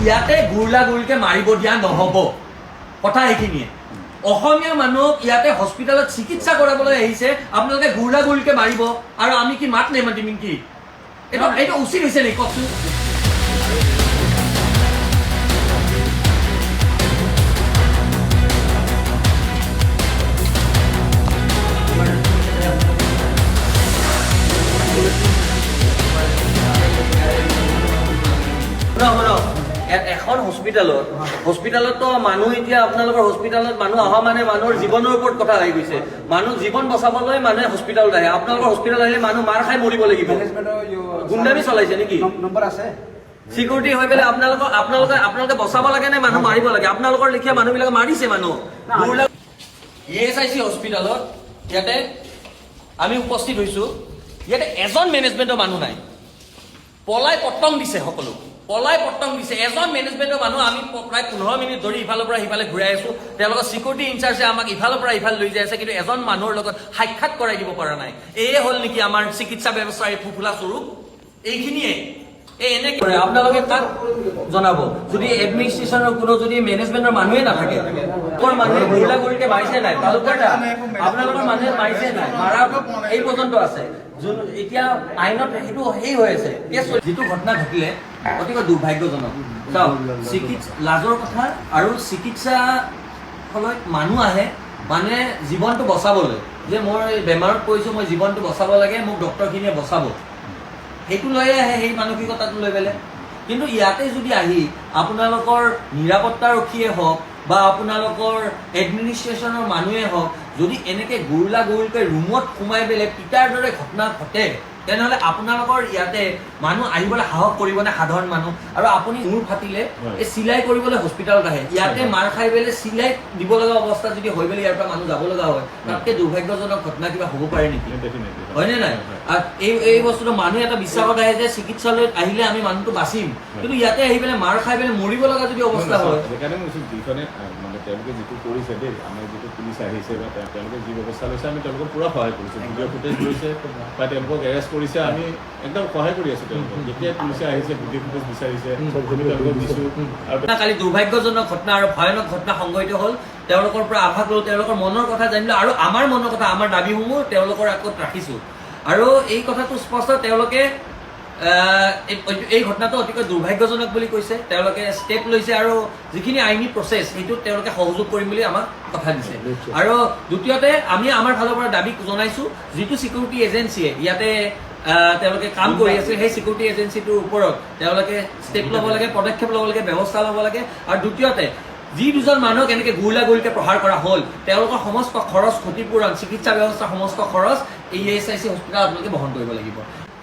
ইয়াতে গুৰলা গুৰিকে মাৰিব দিয়া নহ'ব কথা এইখিনিয়ে অসমীয়া মানুহক ইয়াতে হস্পিটেলত চিকিৎসা কৰাবলৈ আহিছে আপোনালোকে গুৰলা গুৰিকে মাৰিব আৰু আমি কি মাত নেমাতিম নেকি এইটো উচিত হৈছে নেকি কওকচোন এখন হস্পিটেলত মানুহ এতিয়া আপোনালোকৰ হস্পিটেলত মানুহ অহা মানে মানুহৰ জীৱনৰ ওপৰত কথা আহি গৈছে মানুহ জীৱন বচাবলৈ মানুহে হস্পিটেলত আহে আপোনালোকৰ হস্পিটেল আহিলে মানুহ মাৰ খাই মৰিব লাগিব গুণ্ডামি চলাইছে নেকি নম্বৰ আছে সিকিউৰিটি হৈ পেলাই আপোনালোকে বচাব লাগে নে মানুহ মাৰিব লাগে আপোনালোকৰ লিখীয়া মানুহবিলাকে মাৰিছে মানুহ ESIC হস্পিটেলত ইয়াতে আমি উপস্থিত হৈছো ইয়াতে এজন মেনেজমেণ্টৰ মানুহ নাই পলাই পট্টং দিছে সকলো পলাই পট্টং দিছে এজন মেনেজমেণ্টৰ মানুহ আমি প্ৰায় 15 মিনিট ধৰি ইফালৰ পৰা সিফালে ঘূৰাই আছো তেওঁলোকৰ সিকিউৰিটি ইনচাৰ্জে আমাক ইফালৰ পৰা ইফালে লৈ যাই আছে কিন্তু এজন মানুহৰ লগত সাক্ষাৎ কৰাই দিব পৰা নাই এয়ে হ'ল নেকি আমাৰ চিকিৎসা ব্যৱস্থাৰ ফুফুলা স্বৰূপ এইখিনিয়ে এনে কৰে আপোনালোকে তাক জনাব যদি এডমিনিষ্ট্ৰেশ্যনৰ কোনো যদি মেনেজমেণ্টৰ মানুহে নাথাকে মানুহে গুৰলা গুৰিকে মাৰিছে নাই আপোনালোকৰ মানুহে মাৰিছে নাই মাৰা এই পৰ্যন্ত আছে এতিয়া আইনত সেইটো সেই হৈ আছে যিটো ঘটনা ঘটিলে অতিকৈ দুৰ্ভাগ্যজনক চাওক লাজৰ কথা আৰু চিকিৎসা ফলত মানুহ আহে মানে জীৱনটো বচাবলৈ যে মই বেমাৰত পৰিছোঁ মই জীৱনটো বচাব লাগে মোক ডক্টৰখিনিয়ে বচাব সেইটো লৈয়ে আহে সেই মানসিকতাটো লৈ পেলাই কিন্তু ইয়াতে যদি আহি আপোনালোকৰ নিৰাপত্তাৰক্ষীয়ে হওক বা আপোনালোকৰ এডমিনিষ্ট্ৰেশ্যনৰ মানুহে হওক যদি এনেকে গুৰলা গুৰিকৈ ৰুমত সোমাই পেলাই পিটাৰ দৰে ঘটনা ঘটে তেনেহ'লে আপোনালোকৰ ইয়াতে মানুহ আহিবলৈ সাহস কৰিবনে সাধাৰণ মানুহ আৰু আপুনি মূৰ ফাটিলে এই চিলাই কৰিবলৈ হস্পিটেলত আহে ইয়াতে মাৰ খাই পেলাই চিলাই দিব লগা অৱস্থা যদি হৈ পেলাই ইয়াৰ পৰা মানুহ যাব লগা হয় তাতকৈ দুৰ্ভাগ্যজনক ঘটনা কিবা হ'ব পাৰে নেকি হয়নে নাই এই বস্তুটো মানুহে এটা বিশ্বাসত আহে যে চিকিৎসালয়ত আহিলে আমি মানুহটো বাচিম কিন্তু ইয়াতে আহি পেলাই মাৰ খাই পেলাই মৰিব লগা যদি অৱস্থা হয় তেওঁলোকে যিটো কৰিছে দেই আমাৰ যিটো পুলিচ আহিছে বা তেওঁলোকে যি ব্যৱস্থা লৈছে আমি তেওঁলোকক পুৰা সহায় কৰিছোঁ ভিডিঅ' ফুটেজ লৈছে বা তেওঁলোকক এৰেষ্ট কৰিছে আমি একদম সহায় কৰি আছোঁ তেওঁলোকক যেতিয়া পুলিচে আহিছে ভিডিঅ' ফুটেজ বিচাৰিছে চবখিনি তেওঁলোকক দিছোঁ আৰু কালি দুৰ্ভাগ্যজনক ঘটনা আৰু ভয়ানক ঘটনা সংঘটিত হ'ল তেওঁলোকৰ পৰা আভাস ল'লোঁ তেওঁলোকৰ মনৰ কথা জানিলোঁ আৰু আমাৰ মনৰ কথা আমাৰ দাবীসমূহ তেওঁলোকৰ আগত ৰাখিছোঁ আৰু এই কথাটো স্পষ্ট তেওঁলোকে এই ঘটনাটো অতিকৈ দুৰ্ভাগ্যজনক বুলি কৈছে তেওঁলোকে ষ্টেপ লৈছে আৰু যিখিনি আইনী প্ৰচেছ সেইটোত তেওঁলোকে সহযোগ কৰিম বুলি আমাক কথা দিছে আৰু দ্বিতীয়তে আমি আমাৰ ফালৰ পৰা দাবী জনাইছোঁ যিটো চিকিউৰিটি এজেঞ্চিয়ে ইয়াতে তেওঁলোকে কাম কৰি আছে সেই চিকিউৰিটি এজেঞ্চিটোৰ ওপৰত তেওঁলোকে ষ্টেপ ল'ব লাগে পদক্ষেপ ল'ব লাগে ব্যৱস্থা ল'ব লাগে আৰু দ্বিতীয়তে যি দুজন মানুহক এনেকৈ গুৰলা গুৰিকৈ প্ৰহাৰ কৰা হ'ল তেওঁলোকৰ সমস্ত খৰচ ক্ষতিপূৰণ চিকিৎসা ব্যৱস্থাৰ সমস্ত খৰচ ESIC হস্পিটেল আপোনালোকে বহন কৰিব লাগিব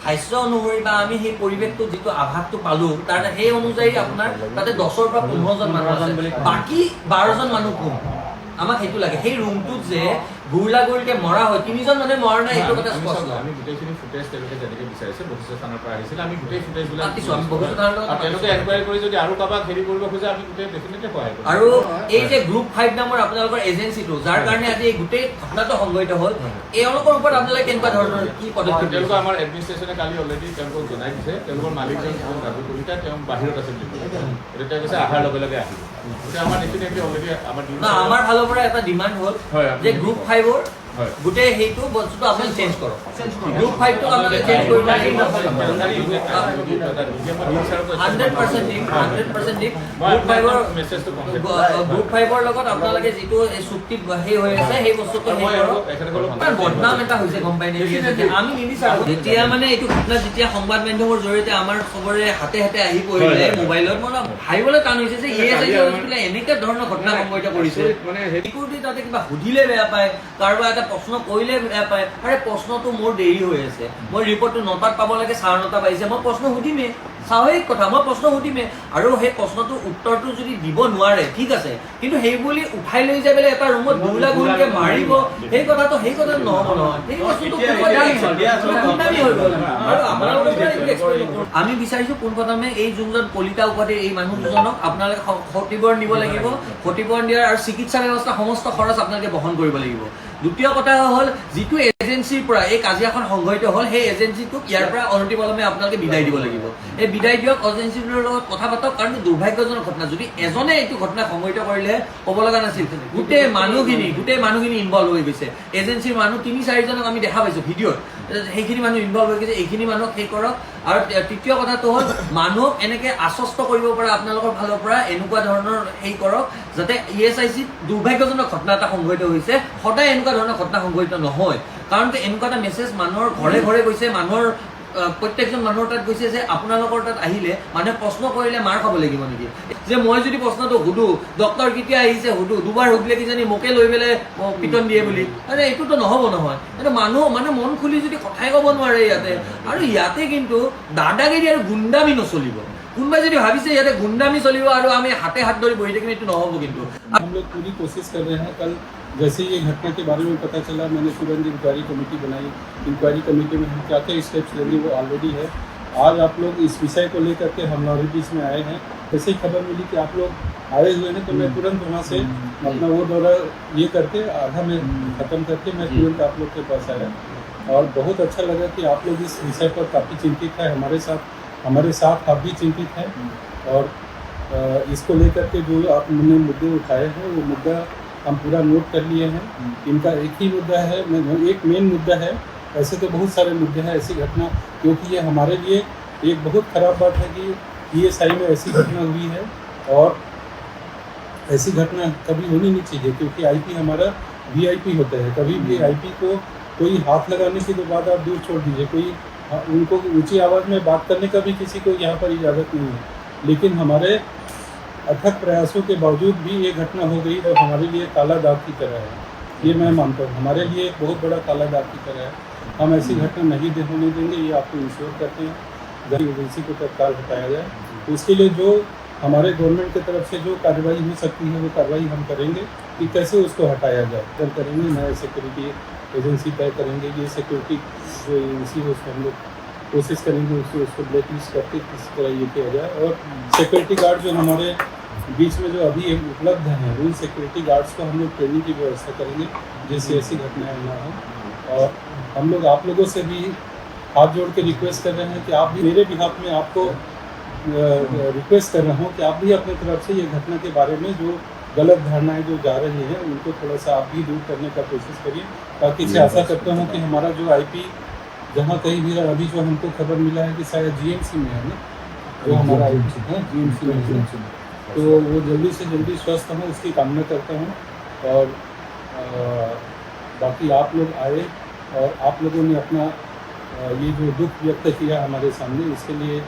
হাস্য অনুসৰি বা আমি সেই পৰিৱেশটো যিটো আভাসটো পালোঁ তাৰ সেই অনুযায়ী আপোনাৰ তাতে 10ৰ পৰা 15জন মানুহ আছে বাকী 12জন মানুহ কোন আমাক সেইটো লাগে সেই ৰুমটোত যে গুৰলা গুৰিকে মৰা হয় 3জন মানে মৰা নাই এইটো কথা স্পষ্ট আমি গোটেইখিনি ফুটেজ তেওঁলোকে যেনেকৈ বিচাৰিছে বশিষ্ঠ থানাৰ পৰা আহিছিলে আমি গোটেই ফুটেজবিলাক তেওঁলোকে এনকুৱাৰী কৰি যদি আৰু কাৰোবাক হেৰি কৰিব খোজে আমি গোটেই ডেফিনেটলি সহায় কৰিম আৰু এই যে গ্ৰুপ 5 নামৰ আপোনালোকৰ এজেঞ্চিটো যাৰ কাৰণে আজি এই গোটেই ঘটনাটো সংঘটিত হ'ল এওঁলোকৰ ওপৰত আপোনালোকে কেনেকুৱা ধৰণৰ কি পদক্ষেপ তেওঁলোকে আমাৰ এডমিনিষ্ট্ৰেশ্যনে কালি অলৰেডি তেওঁলোকক জনাই দিছে তেওঁলোকৰ মালিকজন ৰাজু কলিতা তেওঁ বাহিৰত আছে বুলি এতিয়া তেওঁ কৈছে অহাৰ লগে লগে আহিব গতিকে আমাৰ ডেফিনেটলি অলৰেডি আমাৰ ফালৰ পৰা এটা ডিমাণ্ড হ'ল যে গ্ৰুপ 5ৰ গোটেই সেইটো বস্তুটো আপুনি চেঞ্জ কৰক গ্ৰুপ 5টো আপোনালোকে চেঞ্জ কৰিব লাগে 100% দিম গ্ৰুপ 5ৰ লগত আপোনালোকে যিটো চুক্তি সেই হৈ আছে সেই বস্তুটো বদনাম এটা হৈছে গম পাই আমি নিবিচাৰোঁ যেতিয়া মানে এইটো ঘটনা যেতিয়া সংবাদ মাধ্যমৰ জৰিয়তে আমাৰ চবৰে হাতে হাতে আহি পৰিলে মোবাইলত মানে ভাবিবলৈ টান হৈছে যে এনেকুৱা ধৰণৰ ঘটনা সংঘটিত কৰিছে মানে সিকিউৰিটি তাতে কিবা সুধিলে বেয়া পায় কাৰোবাৰ এটা প্ৰশ্ন কৰিলে বেয়া পায় আৰে প্ৰশ্নটো মোৰ দেৰি হৈ আছে মই ৰিপৰ্টটো 9টাত পাব লাগে 9:30 বাজিছে মই প্ৰশ্ন সুধিমেই স্বাভাৱিক কথা মই প্ৰশ্ন সুধিমেই আৰু সেই প্ৰশ্নটোৰ উত্তৰটো যদি দিব নোৱাৰে ঠিক আছে কিন্তু সেই বুলি উঠাই লৈ যাই পেলাই এটা ৰুমত গুৰলা গুৰিকে মাৰিব সেই কথাটো নহ'ব নহয় সেই বস্তুটো আমি বিচাৰিছোঁ পোনপ্ৰথমে এই যোনজন কলিতা উপাধিৰ এই মানুহ দুজনক আপোনালোকে ক্ষতিপূৰণ দিব লাগিব ক্ষতিপূৰণ দিয়াৰ আৰু চিকিৎসা ব্যৱস্থা সমস্ত খৰচ আপোনালোকে বহন কৰিব লাগিব দ্বিতীয় কথা হ'ল যিটো এজেঞ্চিৰ পৰা এই কাজিয়াখন সংঘটিত হ'ল, সেই এজেঞ্চিটোক ইয়াৰ পৰা অনতিপলমে আপোনালোকে বিদায় দিব লাগিব। এই বিদায় দিয়ক, এজেঞ্চিটোৰ লগত কথা পাতক, কাৰণ দুৰ্ভাগ্যজনক ঘটনা। যদি এজনে এইটো ঘটনা সংঘটিত কৰিলে হ'ব লগা নাছিল, গোটেই মানুহখিনি ইনভলভ হৈ গৈছে। এজেঞ্চিৰ মানুহ 3-4জনক আমি দেখা পাইছোঁ ভিডিঅ'ত, সেইখিনি মানুহ ইনভলভ হৈ গৈছে। এইখিনি মানুহক সেই কৰক। আৰু তৃতীয় কথাটো হ'ল মানুহক এনেকৈ আশ্বস্ত কৰিব পৰা আপোনালোকৰ ফালৰ পৰা এনেকুৱা ধৰণৰ সেই কৰক, যাতে ESICত দুৰ্ভাগ্যজনক ঘটনা এটা সংঘটিত হৈছে, সদায় এনেকুৱা ধৰণৰ ঘটনা সংঘটিত নহয়। কাৰণ এনেকুৱা এটা মেছেজ মানুহৰ ঘৰে ঘৰে গৈছে, মানুহৰ প্ৰত্যেকজন মানুহৰ তাত গৈছে যে আপোনালোকৰ তাত আহিলে মানুহে প্ৰশ্ন কৰিলে মাৰ খাব লাগিব নেকি? যে মই যদি প্ৰশ্নটো সুধো ডক্টৰ কেতিয়া আহিছে সুধো, দুবাৰ সুধিলে কিজানি মোকে লৈ পেলাই পিটন দিয়ে বুলি, আৰে এইটোতো নহ'ব নহয়। এইটো মানুহ মানে মন খুলি যদি কথাই ক'ব নোৱাৰে ইয়াতে, আৰু ইয়াতে কিন্তু দাদাগিৰি আৰু গুণ্ডামি নচলিব। কোনোবাই যদি ভাবিছে ইয়াতে গুণ্ডামি চলিব আৰু আমি হাতে হাত ধৰি বহি থাকিম, এইটো নহ'ব কিন্তু। हम लोग पूरी कोशिश कर रहे हैं। कल जैसे ये घटना के बारे में पता चला, मैंने तुरंत इंक्वायरी कमेटी बनाई। इंक्वायरी कमेटी में हम क्या क्या स्टेप्स लेंगे वो ऑलरेडी है। आज आप लोग इस विषय को लेकर के हमारे बीच में आए हैं। जैसे ही खबर मिली कि आप लोग आए हुए हैं, तो मैं तुरंत वहाँ से अपना वो दौरा ये करके आधा में ख़त्म करके मैं तुरंत आप लोग के पास आया। और बहुत अच्छा लगा कि आप लोग इस विषय पर काफ़ी चिंतित है, हमारे साथ आप भी चिंतित हैं। और इसको लेकर के जो आपने मुद्दे उठाए हैं वो मुद्दा हम पूरा नोट कर लिए हैं। इनका एक ही मुद्दा है, एक मेन मुद्दा है। ऐसे तो बहुत सारे मुद्दे हैं ऐसी घटना, क्योंकि ये हमारे लिए एक बहुत ख़राब बात है कि ESI में ऐसी घटना हुई है। और ऐसी घटना कभी होनी नहीं चाहिए, क्योंकि IP हमारा VIP होता है। कभी भी IP को कोई हाथ लगाने की तो बात आप दूर छोड़ दीजिए, कोई उनको ऊँची आवाज़ में बात करने का भी किसी को यहाँ पर इजाज़त नहीं है। लेकिन हमारे अथक प्रयासों के बावजूद भी ये घटना हो गई, तो हमारे लिए काला दाग की तरह है। ये मैं मानता हूँ, हमारे लिए एक बहुत बड़ा काला दाग की तरह है। हम ऐसी घटना नहीं होने देंगे, ये आपको इंश्योर करते हैं। एजेंसी को तत्काल हटाया जाए, उसके लिए जो हमारे गवर्नमेंट की तरफ से जो कार्रवाई हो सकती है वो कार्रवाई हम करेंगे कि कैसे उसको हटाया जाए। कल करेंगे, नए सिक्योरिटी एजेंसी तय करेंगे। ये सिक्योरिटी जो एजेंसी है उसमें हम लोग कोशिश करेंगे उसको ब्लैक लिस्ट करके किस तरह ये किया जाए। और सिक्योरिटी गार्ड जो हमारे बीच में जो अभी उपलब्ध हैं, उन सिक्योरिटी गार्ड्स को हम लोग ट्रेनिंग की व्यवस्था करेंगे, जिससे ऐसी घटनाएं ना हो। और हम लोग आप लोगों से भी हाथ जोड़ के रिक्वेस्ट कर रहे हैं कि आप भी, मेरे बिहाफ में आपको रिक्वेस्ट कर रहा हूँ कि आप भी अपनी तरफ से ये घटना के बारे में जो गलत धारणाएं जो जा रही हैं उनको थोड़ा सा आप भी दूर करने का कोशिश करिए, ताकि इसे आशा करता हूँ कि हमारा जो IP जहाँ कहीं भी अभी जो हमको खबर मिला है कि शायद GMC में है ना, जो हमारा IP है GMC में, तो वो जल्दी से जल्दी स्वस्थ हो उसकी कामना करता हूँ। और बाकी आप लोग आए और आप लोगों ने अपना ये जो दुख व्यक्त किया हमारे सामने, इसके लिए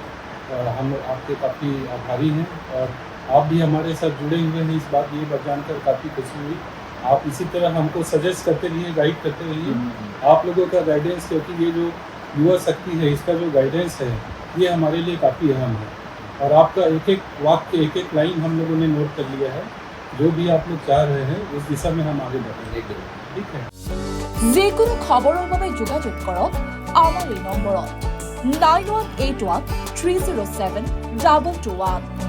हम आपके काफ़ी आभारी हैं। और आप भी हमारे साथ जुड़े हुए हैं, इस बात ये बात जानकर काफ़ी खुशी हुई। आप इसी तरह हमको सजेस्ट करते रहिए, गाइड करते रहिए। आप लोगों का गाइडेंस, क्योंकि ये जो युवा शक्ति है इसका जो गाइडेंस है ये हमारे लिए काफ़ी अहम है। और आपका एक एक वाक्य, एक एक लाइन हम लोगों ने नोट कर लिया है। जो भी आप लोग चाह रहे हैं उस दिशा में हम आगे बढ़ेंगे, ठीक है। যিকোনো খবৰৰ বাবে যোগাযোগ কৰক আমাৰ এই নম্বৰত 9181 307 2221।